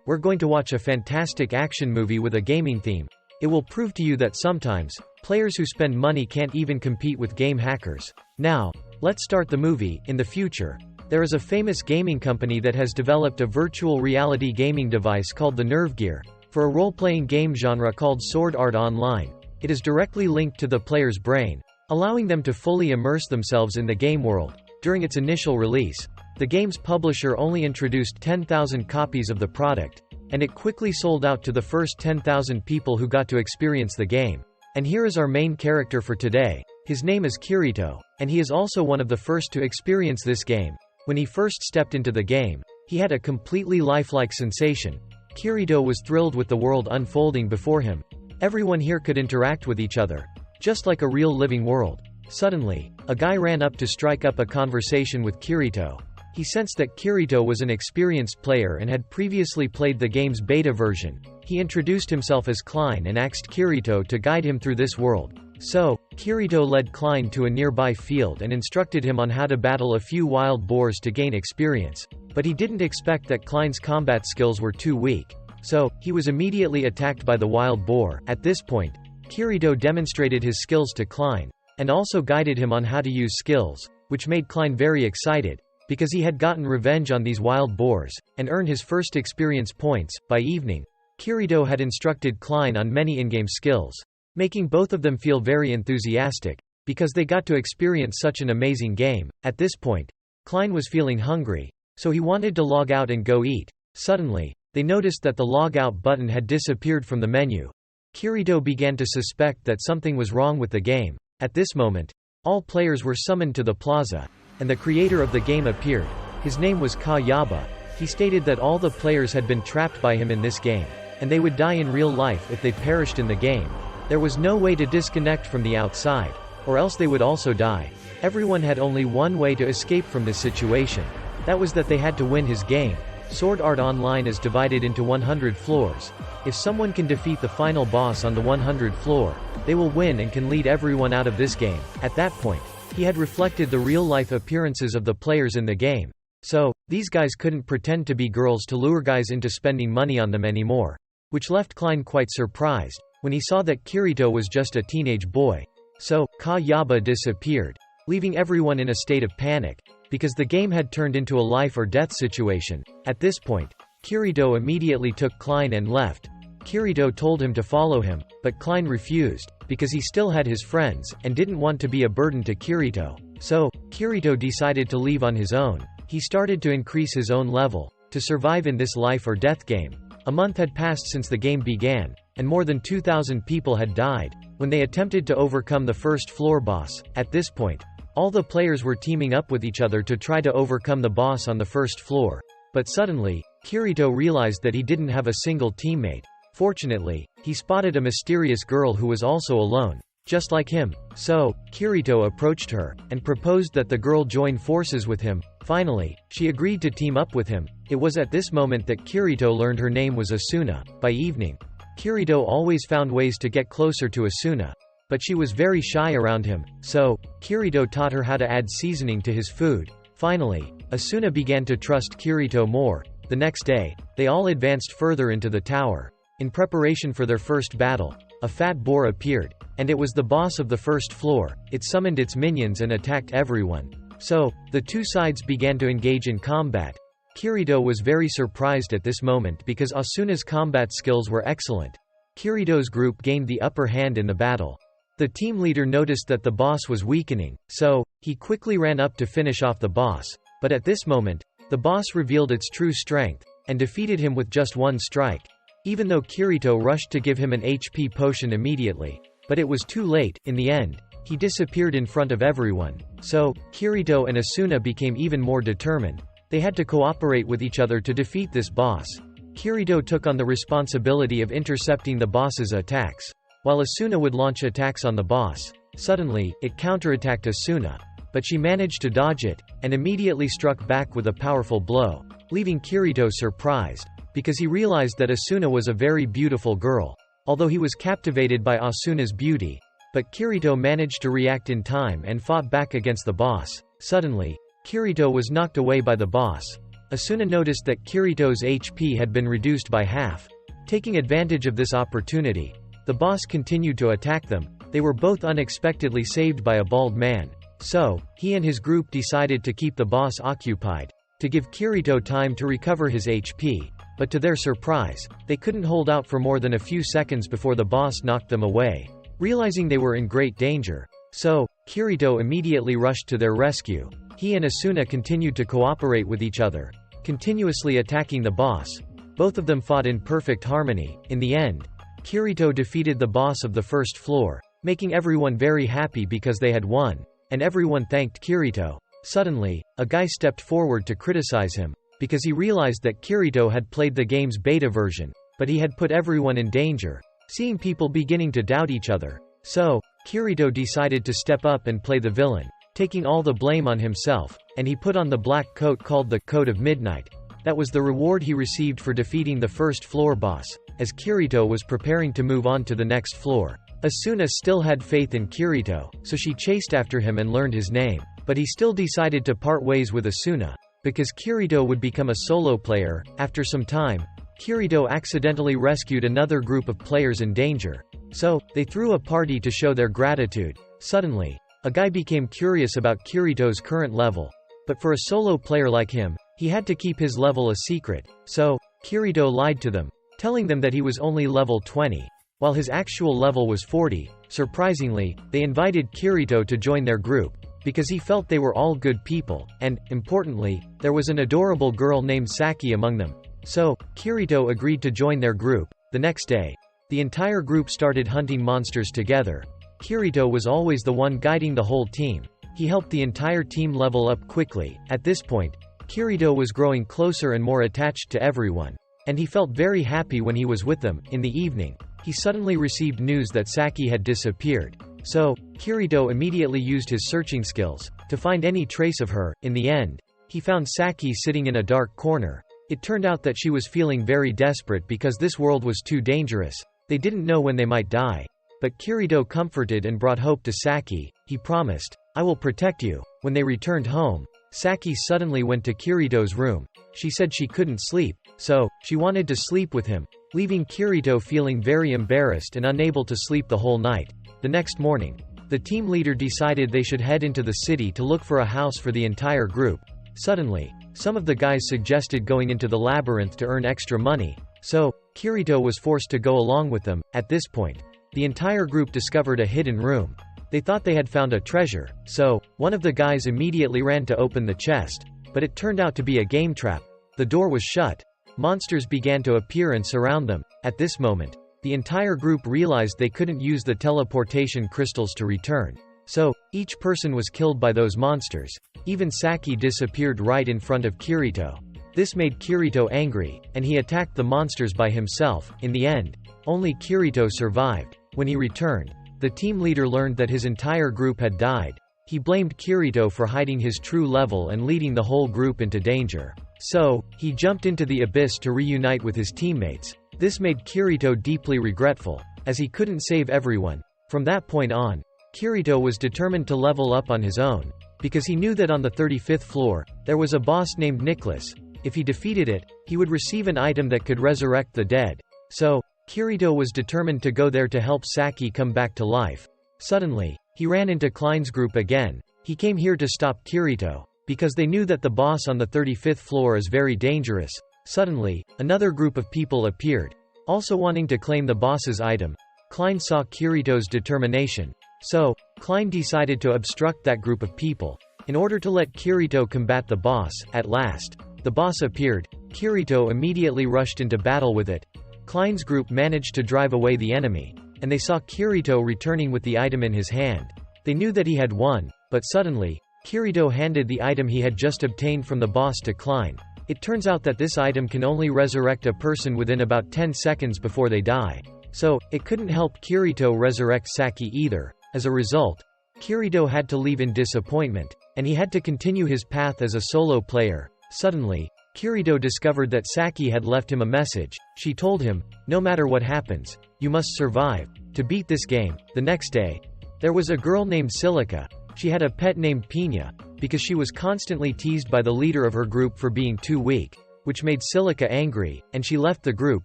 we're going to watch a fantastic action movie with a gaming theme. It will prove to you that sometimes, players who spend money can't even compete with game hackers. Now, let's start the movie. In the future, there is a famous gaming company that has developed a virtual reality gaming device called the Nerve Gear, for a role-playing game genre called Sword Art Online. It is directly linked to the player's brain, allowing them to fully immerse themselves in the game world. During its initial release, the game's publisher only introduced 10,000 copies of the product, and it quickly sold out to the first 10,000 people who got to experience the game. And here is our main character for today. His name is Kirito, and he is also one of the first to experience this game. When he first stepped into the game, he had a completely lifelike sensation. Kirito was thrilled with the world unfolding before him. Everyone here could interact with each other, just like a real living world. Suddenly, a guy ran up to strike up a conversation with Kirito. He sensed that Kirito was an experienced player and had previously played the game's beta version. He introduced himself as Klein and asked Kirito to guide him through this world. So, Kirito led Klein to a nearby field and instructed him on how to battle a few wild boars to gain experience. But he didn't expect that Klein's combat skills were too weak. So, he was immediately attacked by the wild boar. At this point, Kirito demonstrated his skills to Klein, and also guided him on how to use skills, which made Klein very excited, because he had gotten revenge on these wild boars, and earned his first experience points. By evening, Kirito had instructed Klein on many in-game skills, making both of them feel very enthusiastic, because they got to experience such an amazing game. At this point, Klein was feeling hungry, so he wanted to log out and go eat. Suddenly, they noticed that the log out button had disappeared from the menu. Kirito began to suspect that something was wrong with the game. At this moment, all players were summoned to the plaza, and the creator of the game appeared. His name was Kayaba. He stated that all the players had been trapped by him in this game, and they would die in real life if they perished in the game. There was no way to disconnect from the outside, or else they would also die. Everyone had only one way to escape from this situation. That was that they had to win his game. Sword Art Online is divided into 100 floors. If someone can defeat the final boss on the 100th floor, they will win and can lead everyone out of this game. At that point, he had reflected the real-life appearances of the players in the game. So, these guys couldn't pretend to be girls to lure guys into spending money on them anymore. Which left Klein quite surprised, when he saw that Kirito was just a teenage boy. So, Kayaba disappeared, leaving everyone in a state of panic, because the game had turned into a life-or-death situation. At this point, Kirito immediately took Klein and left. Kirito told him to follow him, but Klein refused, because he still had his friends, and didn't want to be a burden to Kirito. So, Kirito decided to leave on his own. He started to increase his own level, to survive in this life-or-death game. A month had passed since the game began, and more than 2,000 people had died, when they attempted to overcome the first floor boss. At this point, all the players were teaming up with each other to try to overcome the boss on the first floor. But suddenly, Kirito realized that he didn't have a single teammate. Fortunately, he spotted a mysterious girl who was also alone, just like him. So, Kirito approached her, and proposed that the girl join forces with him. Finally, she agreed to team up with him. It was at this moment that Kirito learned her name was Asuna. By evening, Kirito always found ways to get closer to Asuna, but she was very shy around him, so, Kirito taught her how to add seasoning to his food. Finally, Asuna began to trust Kirito more. The next day, they all advanced further into the tower. In preparation for their first battle, a fat boar appeared, and it was the boss of the first floor. It summoned its minions and attacked everyone. So, the two sides began to engage in combat. Kirito was very surprised at this moment because Asuna's combat skills were excellent. Kirito's group gained the upper hand in the battle. The team leader noticed that the boss was weakening, so, he quickly ran up to finish off the boss. But at this moment, the boss revealed its true strength, and defeated him with just one strike. Even though Kirito rushed to give him an HP potion immediately. But it was too late. In the end, he disappeared in front of everyone. So, Kirito and Asuna became even more determined. They had to cooperate with each other to defeat this boss. Kirito took on the responsibility of intercepting the boss's attacks, while Asuna would launch attacks on the boss. Suddenly, it counterattacked Asuna, but she managed to dodge it, and immediately struck back with a powerful blow, leaving Kirito surprised, because he realized that Asuna was a very beautiful girl. Although he was captivated by Asuna's beauty, but Kirito managed to react in time and fought back against the boss. Suddenly, Kirito was knocked away by the boss. Asuna noticed that Kirito's HP had been reduced by half. Taking advantage of this opportunity, the boss continued to attack them. They were both unexpectedly saved by a bald man. So, he and his group decided to keep the boss occupied, to give Kirito time to recover his HP, but to their surprise, they couldn't hold out for more than a few seconds before the boss knocked them away. Realizing they were in great danger, so, Kirito immediately rushed to their rescue. He and Asuna continued to cooperate with each other, continuously attacking the boss. Both of them fought in perfect harmony. In the end, Kirito defeated the boss of the first floor, making everyone very happy because they had won, and everyone thanked Kirito. Suddenly, a guy stepped forward to criticize him, because he realized that Kirito had played the game's beta version, but he had put everyone in danger. Seeing people beginning to doubt each other, so, Kirito decided to step up and play the villain, taking all the blame on himself, and he put on the black coat called the Coat of Midnight. That was the reward he received for defeating the first floor boss, as Kirito was preparing to move on to the next floor. Asuna still had faith in Kirito, so she chased after him and learned his name. But he still decided to part ways with Asuna, because Kirito would become a solo player. After some time, Kirito accidentally rescued another group of players in danger. So, they threw a party to show their gratitude. Suddenly, a guy became curious about Kirito's current level. But for a solo player like him, he had to keep his level a secret. So, Kirito lied to them, telling them that he was only level 20, while his actual level was 40. Surprisingly, they invited Kirito to join their group, because he felt they were all good people, and, importantly, there was an adorable girl named Saki among them. So, Kirito agreed to join their group. The next day, the entire group started hunting monsters together. Kirito was always the one guiding the whole team. He helped the entire team level up quickly. At this point, Kirito was growing closer and more attached to everyone, and he felt very happy when he was with them. In the evening, he suddenly received news that Saki had disappeared. So, Kirito immediately used his searching skills to find any trace of her. In the end, he found Saki sitting in a dark corner. It turned out that she was feeling very desperate because this world was too dangerous. They didn't know when they might die. But Kirito comforted and brought hope to Saki. He promised, "I will protect you." When they returned home, Saki suddenly went to Kirito's room. She said she couldn't sleep, so, she wanted to sleep with him, leaving Kirito feeling very embarrassed and unable to sleep the whole night. The next morning, the team leader decided they should head into the city to look for a house for the entire group. Suddenly, some of the guys suggested going into the labyrinth to earn extra money, so, Kirito was forced to go along with them. At this point, the entire group discovered a hidden room. They thought they had found a treasure, so, one of the guys immediately ran to open the chest, but it turned out to be a game trap. The door was shut. Monsters began to appear and surround them. At this moment, the entire group realized they couldn't use the teleportation crystals to return. So, each person was killed by those monsters. Even Saki disappeared right in front of Kirito. This made Kirito angry, and he attacked the monsters by himself. In the end, only Kirito survived. When he returned, the team leader learned that his entire group had died. He blamed Kirito for hiding his true level and leading the whole group into danger. So, he jumped into the abyss to reunite with his teammates. This made Kirito deeply regretful, as he couldn't save everyone. From that point on, Kirito was determined to level up on his own, because he knew that on the 35th floor, there was a boss named Nicholas. If he defeated it, he would receive an item that could resurrect the dead. So, Kirito was determined to go there to help Saki come back to life. Suddenly, he ran into Klein's group again. He came here to stop Kirito, because they knew that the boss on the 35th floor is very dangerous. Suddenly, another group of people appeared, also wanting to claim the boss's item. Klein saw Kirito's determination. So, Klein decided to obstruct that group of people, in order to let Kirito combat the boss. At last, the boss appeared. Kirito immediately rushed into battle with it. Klein's group managed to drive away the enemy, and they saw Kirito returning with the item in his hand. They knew that he had won, but suddenly, Kirito handed the item he had just obtained from the boss to Klein. It turns out that this item can only resurrect a person within about 10 seconds before they die. So, it couldn't help Kirito resurrect Saki either. As a result, Kirito had to leave in disappointment, and he had to continue his path as a solo player. Suddenly, Kirito discovered that Saki had left him a message. She told him, "No matter what happens, you must survive to beat this game." The next day, there was a girl named Silica. She had a pet named Piña, because she was constantly teased by the leader of her group for being too weak, which made Silica angry, and she left the group.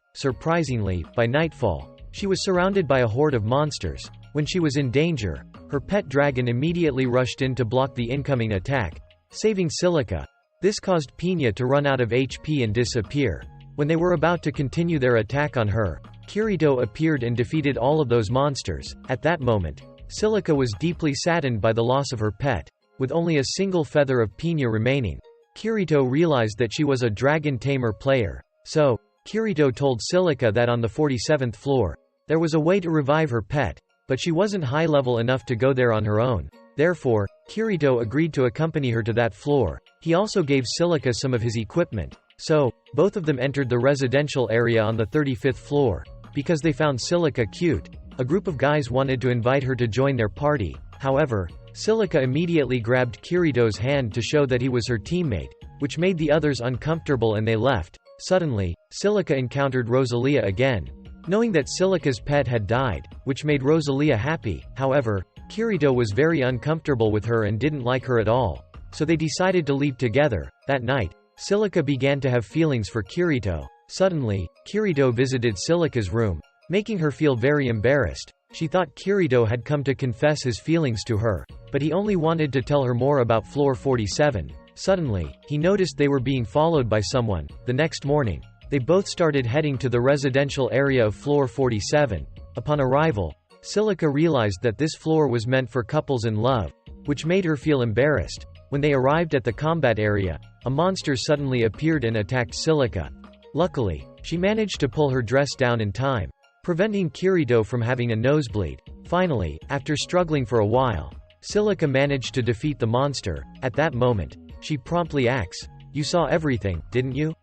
Surprisingly, by nightfall, she was surrounded by a horde of monsters. When she was in danger, her pet dragon immediately rushed in to block the incoming attack, saving Silica. This caused Piña to run out of HP and disappear. When they were about to continue their attack on her, Kirito appeared and defeated all of those monsters. At that moment, Silica was deeply saddened by the loss of her pet. With only a single feather of Piña remaining, Kirito realized that she was a dragon tamer player. So, Kirito told Silica that on the 47th floor, there was a way to revive her pet, but she wasn't high level enough to go there on her own. Therefore, Kirito agreed to accompany her to that floor. He also gave Silica some of his equipment. So, both of them entered the residential area on the 35th floor. Because they found Silica cute, a group of guys wanted to invite her to join their party. However, Silica immediately grabbed Kirito's hand to show that he was her teammate, which made the others uncomfortable and they left. Suddenly, Silica encountered Rosalia again, knowing that Silica's pet had died, which made Rosalia happy. However, Kirito was very uncomfortable with her and didn't like her at all, so they decided to leave together. That night, Silica began to have feelings for Kirito. Suddenly, Kirito visited Silica's room, making her feel very embarrassed. She thought Kirito had come to confess his feelings to her, but he only wanted to tell her more about floor 47. Suddenly, he noticed they were being followed by someone. The next morning, they both started heading to the residential area of floor 47. Upon arrival, Silica realized that this floor was meant for couples in love, which made her feel embarrassed. When they arrived at the combat area, a monster suddenly appeared and attacked Silica. Luckily, she managed to pull her dress down in time, preventing Kirito from having a nosebleed. Finally, after struggling for a while, Silica managed to defeat the monster. At that moment, she promptly asks, "You saw everything, didn't you?"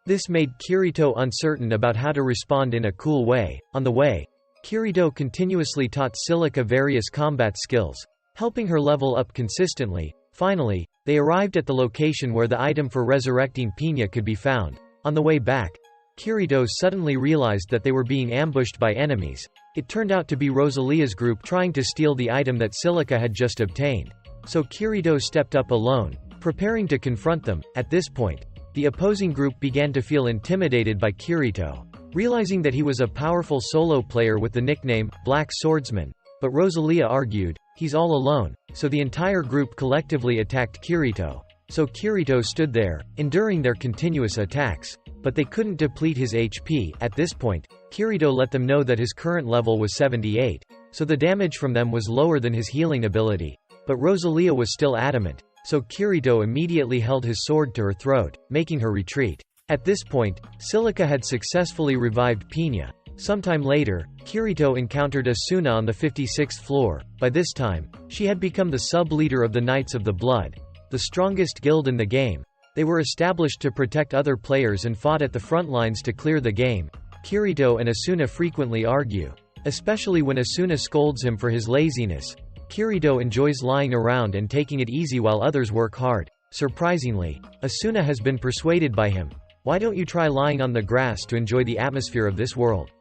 This made Kirito uncertain about how to respond in a cool way. On the way, Kirito continuously taught Silica various combat skills, helping her level up consistently. Finally, they arrived at the location where the item for resurrecting Piña could be found. On the way back, Kirito suddenly realized that they were being ambushed by enemies. It turned out to be Rosalia's group trying to steal the item that Silica had just obtained. So Kirito stepped up alone, preparing to confront them. At this point, the opposing group began to feel intimidated by Kirito, realizing that he was a powerful solo player with the nickname Black Swordsman. But Rosalia argued, "He's all alone," so the entire group collectively attacked Kirito. So Kirito stood there, enduring their continuous attacks. But they couldn't deplete his HP. At this point, Kirito let them know that his current level was 78, so the damage from them was lower than his healing ability. But Rosalia was still adamant, so Kirito immediately held his sword to her throat, making her retreat. At this point, Silica had successfully revived Piña. Sometime later, Kirito encountered Asuna on the 56th floor. By this time, she had become the sub-leader of the Knights of the Blood, the strongest guild in the game. They were established to protect other players and fought at the front lines to clear the game. Kirito and Asuna frequently argue, especially when Asuna scolds him for his laziness. Kirito enjoys lying around and taking it easy while others work hard. Surprisingly, Asuna has been persuaded by him. "Why don't you try lying on the grass to enjoy the atmosphere of this world?"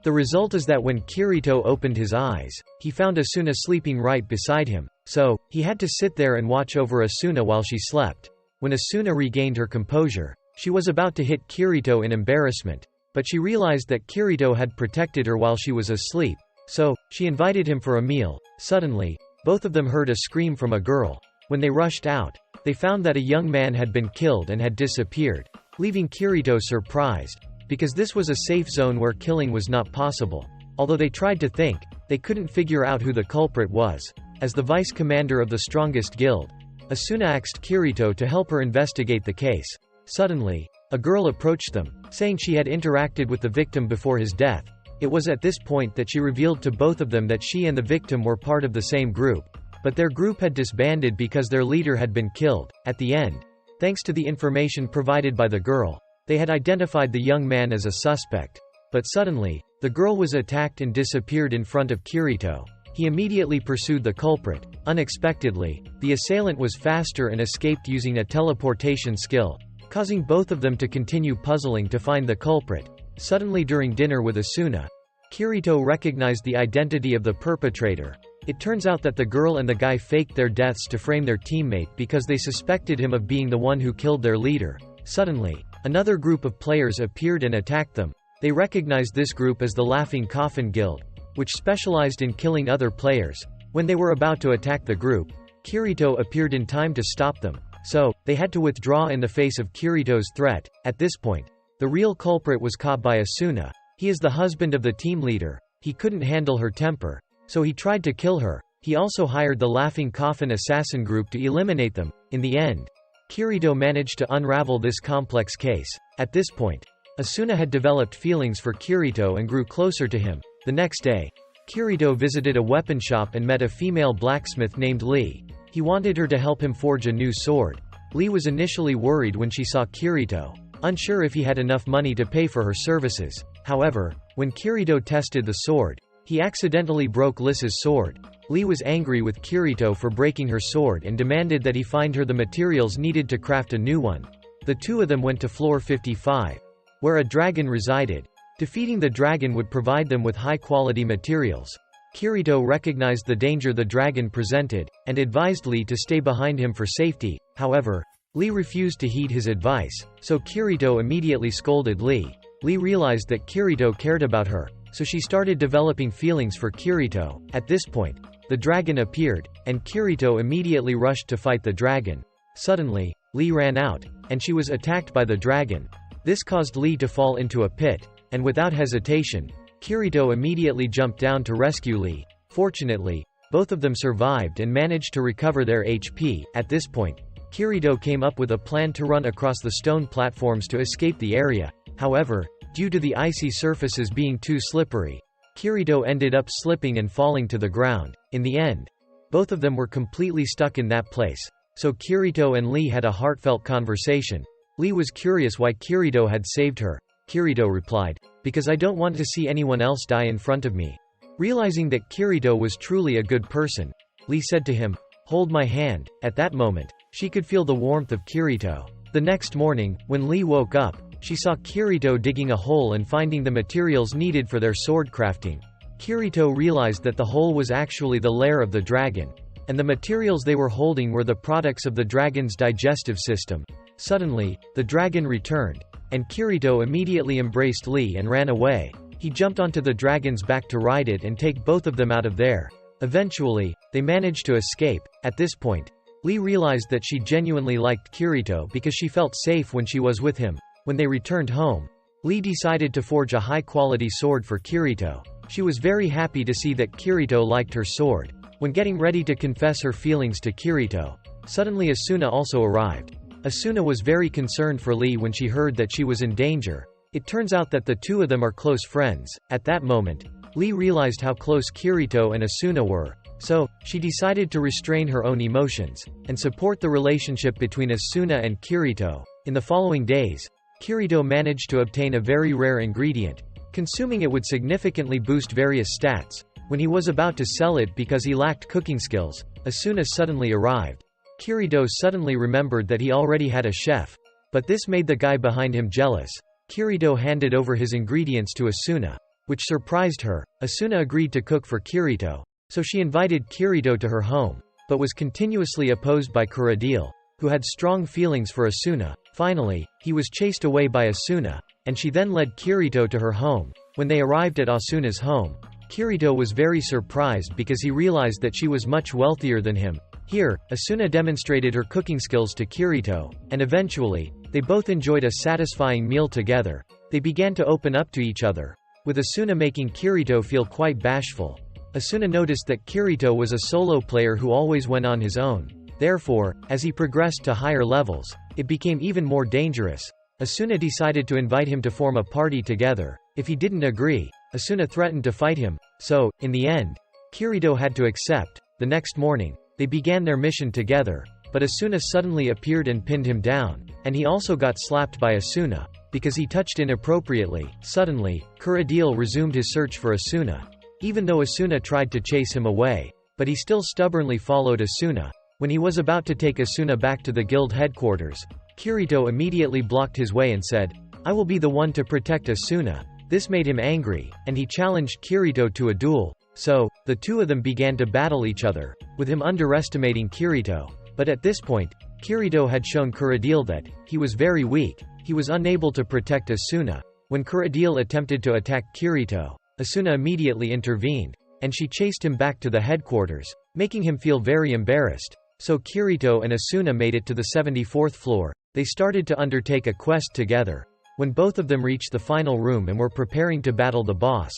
The result is that when Kirito opened his eyes, he found Asuna sleeping right beside him. So, he had to sit there and watch over Asuna while she slept. When Asuna regained her composure, she was about to hit Kirito in embarrassment, but she realized that Kirito had protected her while she was asleep, so, she invited him for a meal. Suddenly, both of them heard a scream from a girl. When they rushed out, they found that a young man had been killed and had disappeared, leaving Kirito surprised, because this was a safe zone where killing was not possible. Although they tried to think, they couldn't figure out who the culprit was. As the vice commander of the strongest guild, Asuna asked Kirito to help her investigate the case. Suddenly, a girl approached them, saying she had interacted with the victim before his death. It was at this point that she revealed to both of them that she and the victim were part of the same group, but their group had disbanded because their leader had been killed. At the end, thanks to the information provided by the girl, they had identified the young man as a suspect. But suddenly, the girl was attacked and disappeared in front of Kirito. He immediately pursued the culprit. Unexpectedly, the assailant was faster and escaped using a teleportation skill, causing both of them to continue puzzling to find the culprit. Suddenly during dinner with Asuna, Kirito recognized the identity of the perpetrator. It turns out that the girl and the guy faked their deaths to frame their teammate because they suspected him of being the one who killed their leader. Suddenly, another group of players appeared and attacked them. They recognized this group as the Laughing Coffin Guild, which specialized in killing other players. When they were about to attack the group, Kirito appeared in time to stop them, so they had to withdraw in the face of Kirito's threat. At this point, the real culprit was caught by Asuna. He is the husband of the team leader. He couldn't handle her temper, so he tried to kill her. He also hired the Laughing Coffin assassin group to eliminate them. In the end, Kirito managed to unravel this complex case. At this point, Asuna had developed feelings for Kirito and grew closer to him. The next day, Kirito visited a weapon shop and met a female blacksmith named Lee. He wanted her to help him forge a new sword. Lee was initially worried when she saw Kirito, unsure if he had enough money to pay for her services. However, when Kirito tested the sword, he accidentally broke Lisa's sword. Lee was angry with Kirito for breaking her sword and demanded that he find her the materials needed to craft a new one. The two of them went to floor 55, where a dragon resided. Defeating the dragon would provide them with high-quality materials. Kirito recognized the danger the dragon presented, and advised Lee to stay behind him for safety. However, Lee refused to heed his advice, so Kirito immediately scolded Lee. Lee realized that Kirito cared about her, so she started developing feelings for Kirito. At this point, the dragon appeared, and Kirito immediately rushed to fight the dragon. Suddenly, Lee ran out, and she was attacked by the dragon. This caused Lee to fall into a pit, and without hesitation, Kirito immediately jumped down to rescue Lee. Fortunately, both of them survived and managed to recover their HP. At this point, Kirito came up with a plan to run across the stone platforms to escape the area. However, due to the icy surfaces being too slippery, Kirito ended up slipping and falling to the ground. In the end, both of them were completely stuck in that place. So Kirito and Lee had a heartfelt conversation. Lee was curious why Kirito had saved her. Kirito replied, "Because I don't want to see anyone else die in front of me." Realizing that Kirito was truly a good person, Lee said to him, "Hold my hand." At that moment, she could feel the warmth of Kirito. The next morning, when Lee woke up, she saw Kirito digging a hole and finding the materials needed for their sword crafting. Kirito realized that the hole was actually the lair of the dragon, and the materials they were holding were the products of the dragon's digestive system. Suddenly, the dragon returned, and Kirito immediately embraced Lee and ran away. He jumped onto the dragon's back to ride it and take both of them out of there. Eventually, they managed to escape. At this point, Lee realized that she genuinely liked Kirito because she felt safe when she was with him. When they returned home, Lee decided to forge a high-quality sword for Kirito. She was very happy to see that Kirito liked her sword. When getting ready to confess her feelings to Kirito, suddenly Asuna also arrived. Asuna was very concerned for Lee when she heard that she was in danger. It turns out that the two of them are close friends. At that moment, Lee realized how close Kirito and Asuna were, so she decided to restrain her own emotions and support the relationship between Asuna and Kirito. In the following days, Kirito managed to obtain a very rare ingredient. Consuming it would significantly boost various stats. When he was about to sell it because he lacked cooking skills, Asuna suddenly arrived. Kirito suddenly remembered that he already had a chef, but this made the guy behind him jealous. Kirito handed over his ingredients to Asuna, which surprised her. Asuna agreed to cook for Kirito, so she invited Kirito to her home, but was continuously opposed by Kuradil, who had strong feelings for Asuna. Finally, he was chased away by Asuna, and she then led Kirito to her home. When they arrived at Asuna's home, Kirito was very surprised because he realized that she was much wealthier than him. Here, Asuna demonstrated her cooking skills to Kirito, and eventually, they both enjoyed a satisfying meal together. They began to open up to each other, with Asuna making Kirito feel quite bashful. Asuna noticed that Kirito was a solo player who always went on his own. Therefore, as he progressed to higher levels, it became even more dangerous. Asuna decided to invite him to form a party together. If he didn't agree, Asuna threatened to fight him, so, in the end, Kirito had to accept. The next morning, they began their mission together, but Asuna suddenly appeared and pinned him down, and he also got slapped by Asuna, because he touched inappropriately. Suddenly, Kuradil resumed his search for Asuna. Even though Asuna tried to chase him away, but he still stubbornly followed Asuna. When he was about to take Asuna back to the guild headquarters, Kirito immediately blocked his way and said, "I will be the one to protect Asuna." This made him angry, and he challenged Kirito to a duel. So, The two of them began to battle each other, with him underestimating Kirito. But at this point, Kirito had shown Kurudil that he was very weak. He was unable to protect Asuna. When Kurudil attempted to attack Kirito, Asuna immediately intervened, and she chased him back to the headquarters, making him feel very embarrassed. So Kirito and Asuna made it to the 74th floor. They started to undertake a quest together. When both of them reached the final room and were preparing to battle the boss,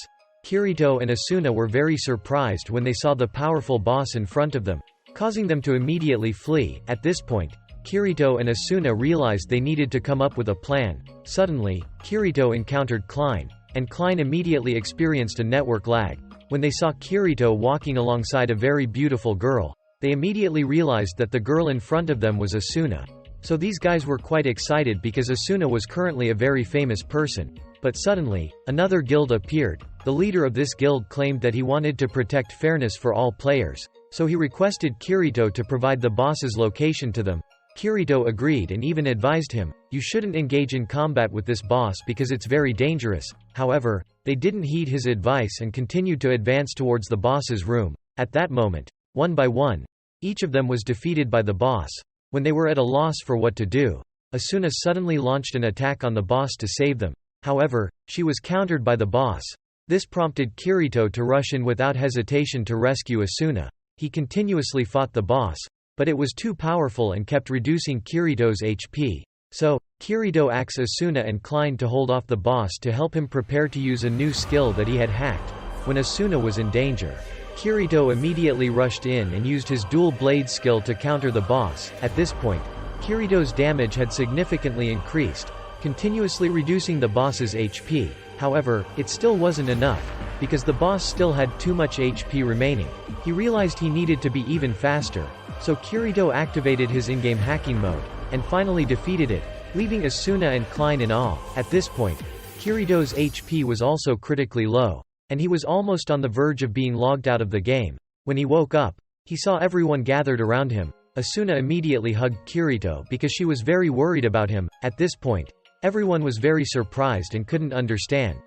Kirito and Asuna were very surprised when they saw the powerful boss in front of them, causing them to immediately flee. At this point, Kirito and Asuna realized they needed to come up with a plan. Suddenly, Kirito encountered Klein, and Klein immediately experienced a network lag. When they saw Kirito walking alongside a very beautiful girl, they immediately realized that the girl in front of them was Asuna. So these guys were quite excited because Asuna was currently a very famous person. But suddenly, another guild appeared. The leader of this guild claimed that he wanted to protect fairness for all players, so he requested Kirito to provide the boss's location to them. Kirito agreed and even advised him, "You shouldn't engage in combat with this boss because it's very dangerous." However, they didn't heed his advice and continued to advance towards the boss's room. At that moment, one by one, each of them was defeated by the boss. When they were at a loss for what to do, Asuna suddenly launched an attack on the boss to save them. However, she was countered by the boss. This prompted Kirito to rush in without hesitation to rescue Asuna. He continuously fought the boss, but it was too powerful and kept reducing Kirito's HP. So, Kirito asked Asuna and Klein to hold off the boss to help him prepare to use a new skill that he had hacked. When Asuna was in danger, Kirito immediately rushed in and used his dual blade skill to counter the boss. At this point, Kirito's damage had significantly increased, continuously reducing the boss's HP. However, it still wasn't enough, because the boss still had too much HP remaining. He realized he needed to be even faster, so Kirito activated his in-game hacking mode, and finally defeated it, leaving Asuna and Klein in awe. At this point, Kirito's HP was also critically low, and he was almost on the verge of being logged out of the game. When he woke up, he saw everyone gathered around him. Asuna immediately hugged Kirito because she was very worried about him. At this point, everyone was very surprised and couldn't understand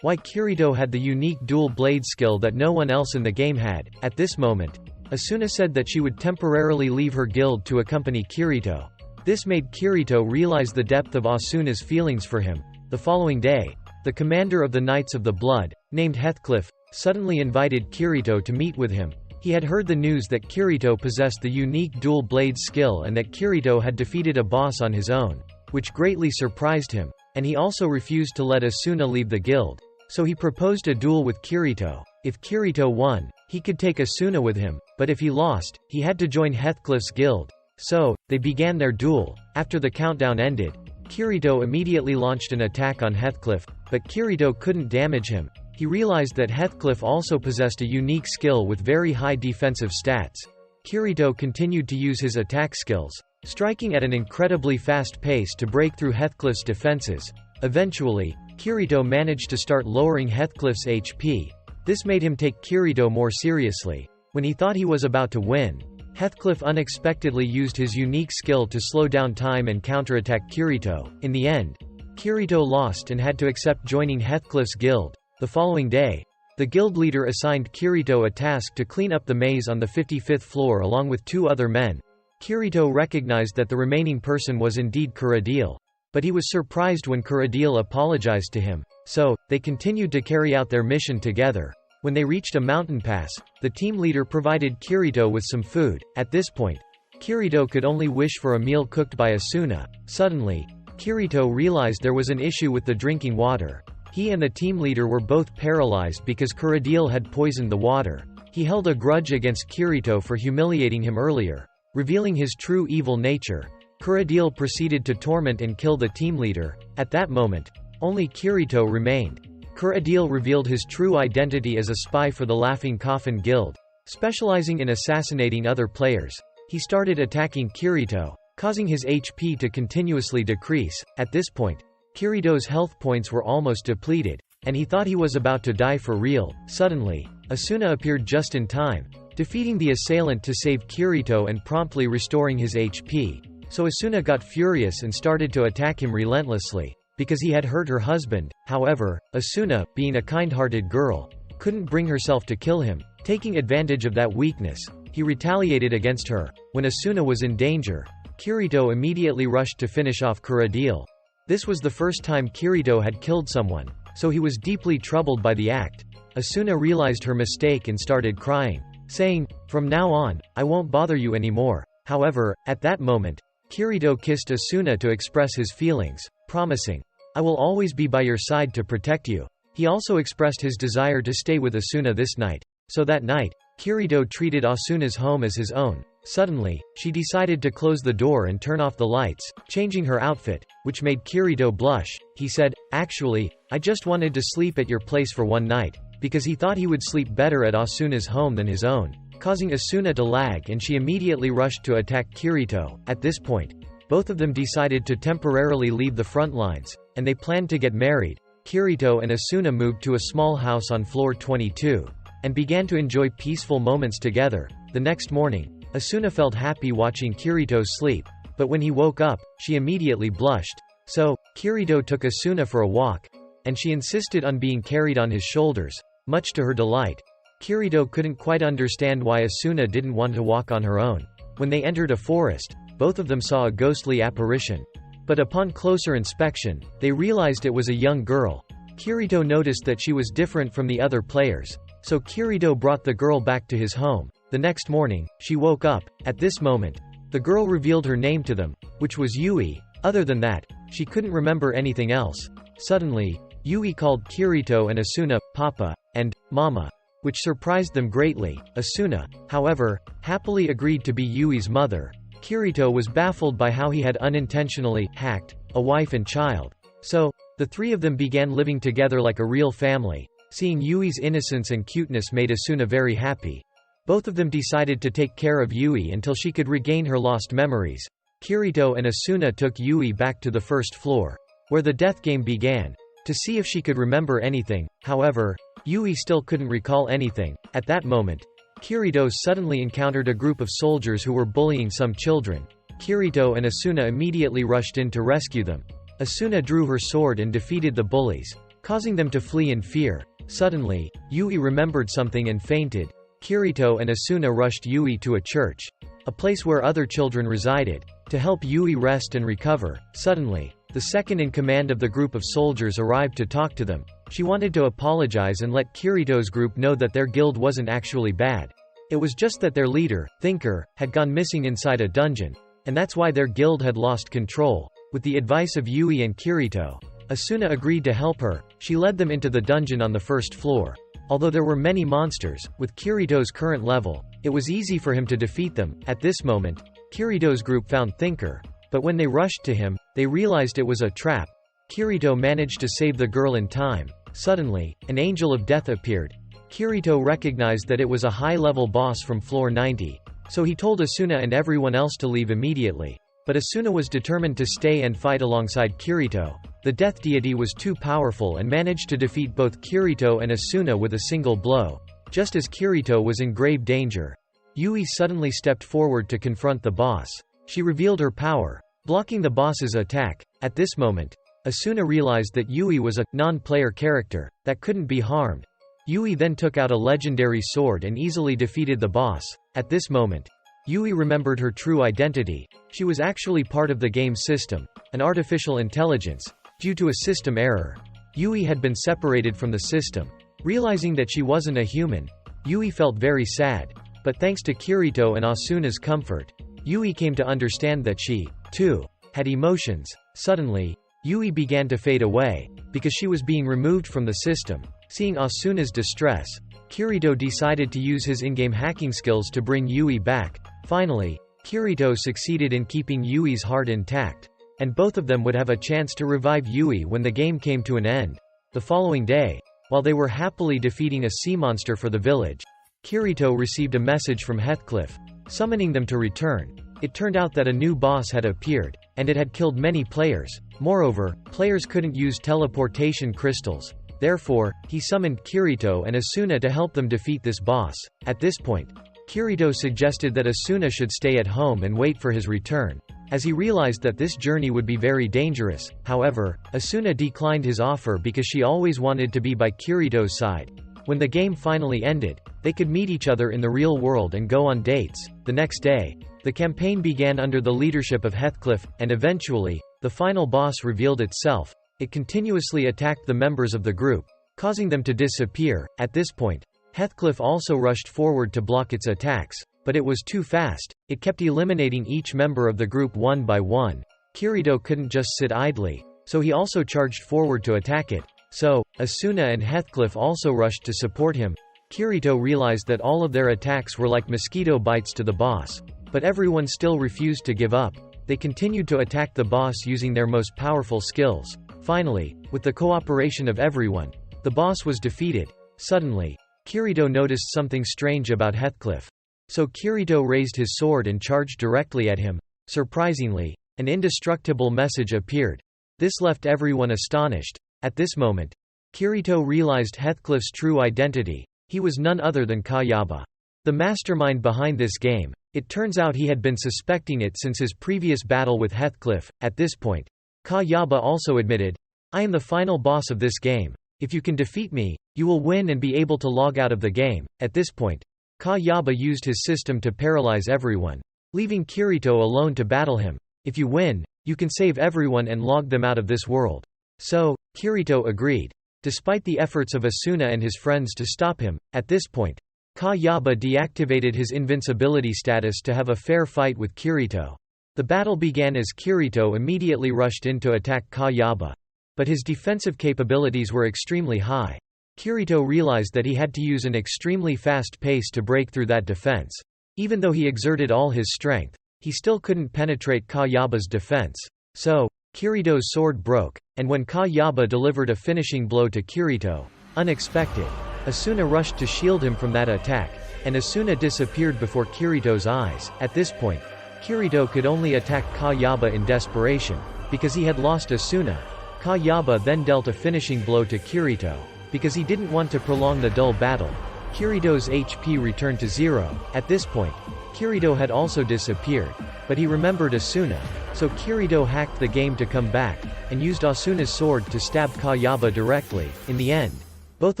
why Kirito had the unique dual blade skill that no one else in the game had. At this moment, Asuna said that she would temporarily leave her guild to accompany Kirito. This made Kirito realize the depth of Asuna's feelings for him. The following day, the commander of the Knights of the Blood, named Heathcliff, suddenly invited Kirito to meet with him. He had heard the news that Kirito possessed the unique dual blade skill and that Kirito had defeated a boss on his own, which greatly surprised him, and he also refused to let Asuna leave the guild. So he proposed a duel with Kirito. If Kirito won, he could take Asuna with him, but if he lost, he had to join Heathcliff's guild. So, they began their duel. After the countdown ended, Kirito immediately launched an attack on Heathcliff, but Kirito couldn't damage him. He realized that Heathcliff also possessed a unique skill with very high defensive stats. Kirito continued to use his attack skills, striking at an incredibly fast pace to break through Heathcliff's defenses. Eventually, Kirito managed to start lowering Heathcliff's HP. This made him take Kirito more seriously. When he thought he was about to win, Heathcliff unexpectedly used his unique skill to slow down time and counterattack Kirito. In the end, Kirito lost and had to accept joining Heathcliff's guild. The following day, the guild leader assigned Kirito a task to clean up the maze on the 55th floor along with two other men. Kirito recognized that the remaining person was indeed Kurudil, but he was surprised when Kurudil apologized to him. So, they continued to carry out their mission together. When they reached a mountain pass, the team leader provided Kirito with some food. At this point, Kirito could only wish for a meal cooked by Asuna. Suddenly, Kirito realized there was an issue with the drinking water. He and the team leader were both paralyzed because Kurudil had poisoned the water. He held a grudge against Kirito for humiliating him earlier. Revealing his true evil nature, Kurudil proceeded to torment and kill the team leader. At that moment, only Kirito remained. Kurudil revealed his true identity as a spy for the Laughing Coffin Guild, specializing in assassinating other players. He started attacking Kirito, causing his HP to continuously decrease. At this point, Kirito's health points were almost depleted, and he thought he was about to die for real. Suddenly, Asuna appeared just in time, defeating the assailant to save Kirito and promptly restoring his HP. So Asuna got furious and started to attack him relentlessly, because he had hurt her husband. However, Asuna, being a kind-hearted girl, couldn't bring herself to kill him. Taking advantage of that weakness, he retaliated against her. When Asuna was in danger, Kirito immediately rushed to finish off Kuradiel. This was the first time Kirito had killed someone, so he was deeply troubled by the act. Asuna realized her mistake and started crying, saying, "From now on, I won't bother you anymore." However, at that moment, Kirito kissed Asuna to express his feelings, promising, "I will always be by your side to protect you." He also expressed his desire to stay with Asuna this night. So that night, Kirito treated Asuna's home as his own. Suddenly, she decided to close the door and turn off the lights, changing her outfit, which made Kirito blush. He said, "Actually, I just wanted to sleep at your place for one night," because he thought he would sleep better at Asuna's home than his own, causing Asuna to lag, and she immediately rushed to attack Kirito. At this point, both of them decided to temporarily leave the front lines, and they planned to get married. Kirito and Asuna moved to a small house on floor 22, and began to enjoy peaceful moments together. The next morning, Asuna felt happy watching Kirito sleep, but when he woke up, she immediately blushed. So, Kirito took Asuna for a walk, and she insisted on being carried on his shoulders, much to her delight. Kirito couldn't quite understand why Asuna didn't want to walk on her own. When they entered a forest, both of them saw a ghostly apparition. But upon closer inspection, they realized it was a young girl. Kirito noticed that she was different from the other players, so Kirito brought the girl back to his home. The next morning, she woke up. At this moment, the girl revealed her name to them, which was Yui. Other than that, she couldn't remember anything else. Suddenly, Yui called Kirito and Asuna, "Papa," and "Mama," which surprised them greatly. Asuna, however, happily agreed to be Yui's mother. Kirito was baffled by how he had unintentionally hacked a wife and child. So, the three of them began living together like a real family. Seeing Yui's innocence and cuteness made Asuna very happy. Both of them decided to take care of Yui until she could regain her lost memories. Kirito and Asuna took Yui back to the first floor, where the death game began, to see if she could remember anything. However, Yui still couldn't recall anything. At that moment, Kirito suddenly encountered a group of soldiers who were bullying some children. Kirito and Asuna immediately rushed in to rescue them. Asuna drew her sword and defeated the bullies, causing them to flee in fear. Suddenly, Yui remembered something and fainted. Kirito and Asuna rushed Yui to a church, a place where other children resided, to help Yui rest and recover. Suddenly, the second in command of the group of soldiers arrived to talk to them. She wanted to apologize and let Kirito's group know that their guild wasn't actually bad. It was just that their leader, Thinker, had gone missing inside a dungeon, and that's why their guild had lost control. With the advice of Yui and Kirito, Asuna agreed to help her. She led them into the dungeon on the first floor. Although there were many monsters, with Kirito's current level, it was easy for him to defeat them. At this moment, Kirito's group found Thinker, but when they rushed to him, they realized it was a trap. Kirito managed to save the girl in time. Suddenly, an angel of death appeared. Kirito recognized that it was a high-level boss from floor 90, so he told Asuna and everyone else to leave immediately. But Asuna was determined to stay and fight alongside Kirito. The death deity was too powerful and managed to defeat both Kirito and Asuna with a single blow. Just as Kirito was in grave danger, Yui suddenly stepped forward to confront the boss. She revealed her power, blocking the boss's attack. At this moment, Asuna realized that Yui was a non-player character that couldn't be harmed. Yui then took out a legendary sword and easily defeated the boss. At this moment, Yui remembered her true identity. She was actually part of the game system, an artificial intelligence. Due to a system error, Yui had been separated from the system. Realizing that she wasn't a human, Yui felt very sad. But thanks to Kirito and Asuna's comfort, Yui came to understand that she, too, had emotions. Suddenly, Yui began to fade away, because she was being removed from the system. Seeing Asuna's distress, Kirito decided to use his in-game hacking skills to bring Yui back. Finally, Kirito succeeded in keeping Yui's heart intact, and both of them would have a chance to revive Yui when the game came to an end. The following day, while they were happily defeating a sea monster for the village, Kirito received a message from Heathcliff, summoning them to return. It turned out that a new boss had appeared, and it had killed many players. Moreover, players couldn't use teleportation crystals. Therefore, he summoned Kirito and Asuna to help them defeat this boss. At this point, Kirito suggested that Asuna should stay at home and wait for his return, as he realized that this journey would be very dangerous. However, Asuna declined his offer because she always wanted to be by Kirito's side. When the game finally ended, they They could meet each other in the real world and go on dates. The next day, the campaign began under the leadership of Heathcliff, and eventually, the final boss revealed itself. It continuously attacked the members of the group, causing them to disappear. At this point, Heathcliff also rushed forward to block its attacks, but it was too fast. It kept eliminating each member of the group one by one. Kirito couldn't just sit idly, so he also charged forward to attack it. So, Asuna and Heathcliff also rushed to support him. Kirito realized that all of their attacks were like mosquito bites to the boss. But everyone still refused to give up. They continued to attack the boss using their most powerful skills. Finally, with the cooperation of everyone, the boss was defeated. Suddenly, Kirito noticed something strange about Heathcliff. So Kirito raised his sword and charged directly at him. Surprisingly, an indestructible message appeared. This left everyone astonished. At this moment, Kirito realized Heathcliff's true identity. He was none other than Kayaba, the mastermind behind this game. It turns out he had been suspecting it since his previous battle with Heathcliff. At this point, Kayaba also admitted, "I am the final boss of this game. If you can defeat me, you will win and be able to log out of the game." At this point, Kayaba used his system to paralyze everyone, leaving Kirito alone to battle him. "If you win, you can save everyone and log them out of this world." So, Kirito agreed. Despite the efforts of Asuna and his friends to stop him, at this point, Kayaba deactivated his invincibility status to have a fair fight with Kirito. The battle began as Kirito immediately rushed in to attack Kayaba. But his defensive capabilities were extremely high. Kirito realized that he had to use an extremely fast pace to break through that defense. Even though he exerted all his strength, he still couldn't penetrate Kayaba's defense. So, Kirito's sword broke, and when Kayaba delivered a finishing blow to Kirito, unexpected, Asuna rushed to shield him from that attack, and Asuna disappeared before Kirito's eyes. At this point, Kirito could only attack Kayaba in desperation, because he had lost Asuna. Kayaba then dealt a finishing blow to Kirito. Because he didn't want to prolong the dull battle, Kirito's HP returned to 0. At this point, Kirito had also disappeared, but he remembered Asuna, so Kirito hacked the game to come back, and used Asuna's sword to stab Kayaba directly. In the end, both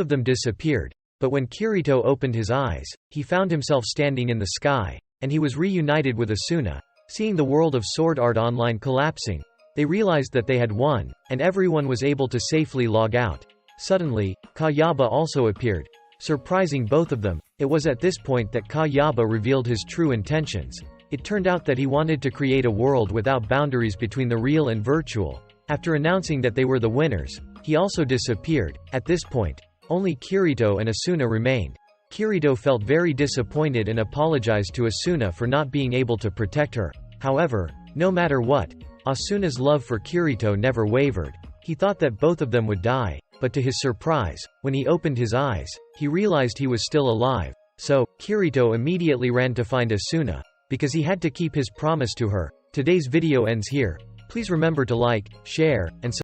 of them disappeared, but when Kirito opened his eyes, he found himself standing in the sky, and he was reunited with Asuna. Seeing the world of Sword Art Online collapsing, they realized that they had won, and everyone was able to safely log out. Suddenly, Kayaba also appeared, surprising both of them. It was at this point that Kayaba revealed his true intentions. It turned out that he wanted to create a world without boundaries between the real and virtual. After announcing that they were the winners, he also disappeared. At this point, only Kirito and Asuna remained. Kirito felt very disappointed and apologized to Asuna for not being able to protect her. However, no matter what, Asuna's love for Kirito never wavered. He thought that both of them would die, but to his surprise, when he opened his eyes, he realized he was still alive. So, Kirito immediately ran to find Asuna, because he had to keep his promise to her. Today's video ends here. Please remember to like, share, and subscribe.